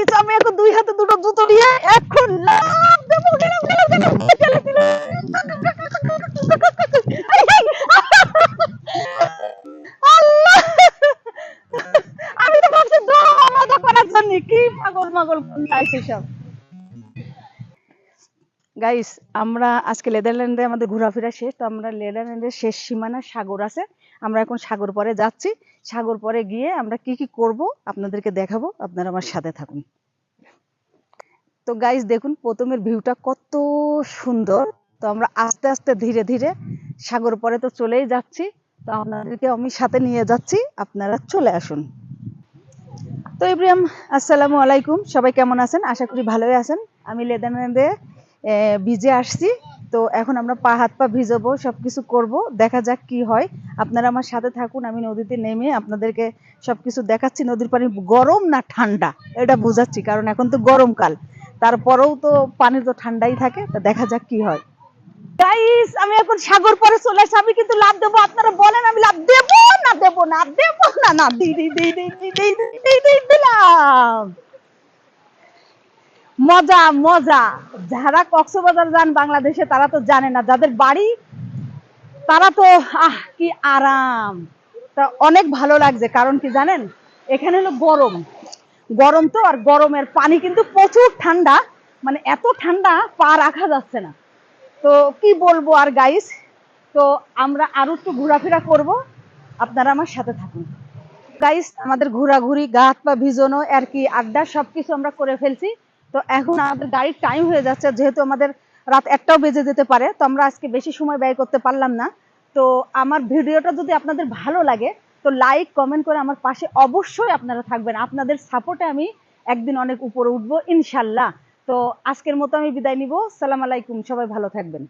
guys আমি এখন দুই হাতে দুটো জুতো নিয়ে এখন লাফ দেবো আল্লাহ আমি তো ভাবছি মজা করার জন্য কি পাগল মাগল চাইছে সব গাইস আমরা আজকে নেদারল্যান্ডে আমাদের ঘোরাফেরা শেষ তো আমরা নেদারল্যান্ডের শেষ সীমানা সাগর আছে আমরা এখন সাগর পরে যাচ্ছি সাগর পরে গিয়ে আমরা কি কি করব আপনাদেরকে দেখাবো আপনারা আমার সাথে থাকুন তো গাইস দেখুন প্রথমের ভিউটা কত সুন্দর তো আমরা আস্তে আস্তে ধীরে ধীরে সাগর পরে তো চলেই যাচ্ছি তো আপনাদেরকে আমি সাথে নিয়ে যাচ্ছি আপনারা চলে আসুন তো ইব্রাহিম আসসালামু আলাইকুম সবাই কেমন আছেন আশা করি ভালোই আছেন আমি নেদারল্যান্ডে ভিজে আসছি তো এখন আমরা পা হাত পা ভিজাবো সবকিছু করব দেখা যাক কি হয় আপনারা আমার সাথে থাকুন আমি নদীতে নেমে আপনাদেরকে সবকিছু দেখাচ্ছি নদীর পানি গরম না ঠান্ডা এটা বোঝাচ্ছি কারণ এখন তো গরমকাল তারপরেও তো পানি তো ঠান্ডাই থাকে তো দেখা যাক কি হয় গাইস আমি এখন সাগর পরে চলে আসছি আমি কিন্তু লাভ দেবো আপনারা বলেন আমি লাভ দেবো না দেবো না দেবো না না দিলাম মজা মজা যারা কক্সবাজার যান বাংলাদেশে তারা তো জানে না যাদের বাড়ি তারা তো কি আরাম তা অনেক ভালো লাগছে কারণ কি জানেন এখানে হলো গরম গরম তো আর গরমের পানি কিন্তু প্রচুর ঠান্ডা মানে এত ঠান্ডা পা রাখা যাচ্ছে না তো কি বলবো আর গাইস তো আমরা আরো একটু ঘোরাফেরা করব আপনারা আমার সাথে থাকুন গাইস আমাদের ঘোরাঘুরি গা হাত পা ভিজানো আর কি আড্ডা সবকিছু আমরা করে ফেলছি তো এখন আমাদের গাড়ির টাইম হয়ে যাচ্ছে যেহেতু আমাদের রাত 1টাও বেজে যেতে পারে তো আমরা আজকে বেশি সময় ব্যয় করতে পারলাম না তো আমার ভিডিওটা যদি আপনাদের ভালো লাগে তো লাইক কমেন্ট করে আমার পাশে অবশ্যই আপনারা থাকবেন আপনাদের সাপোর্টে আমি একদিন অনেক উপরে উঠবো ইনশাল্লাহ তো আজকের মতো আমি বিদায় নিব সালাম আলাইকুম সবাই ভালো থাকবেন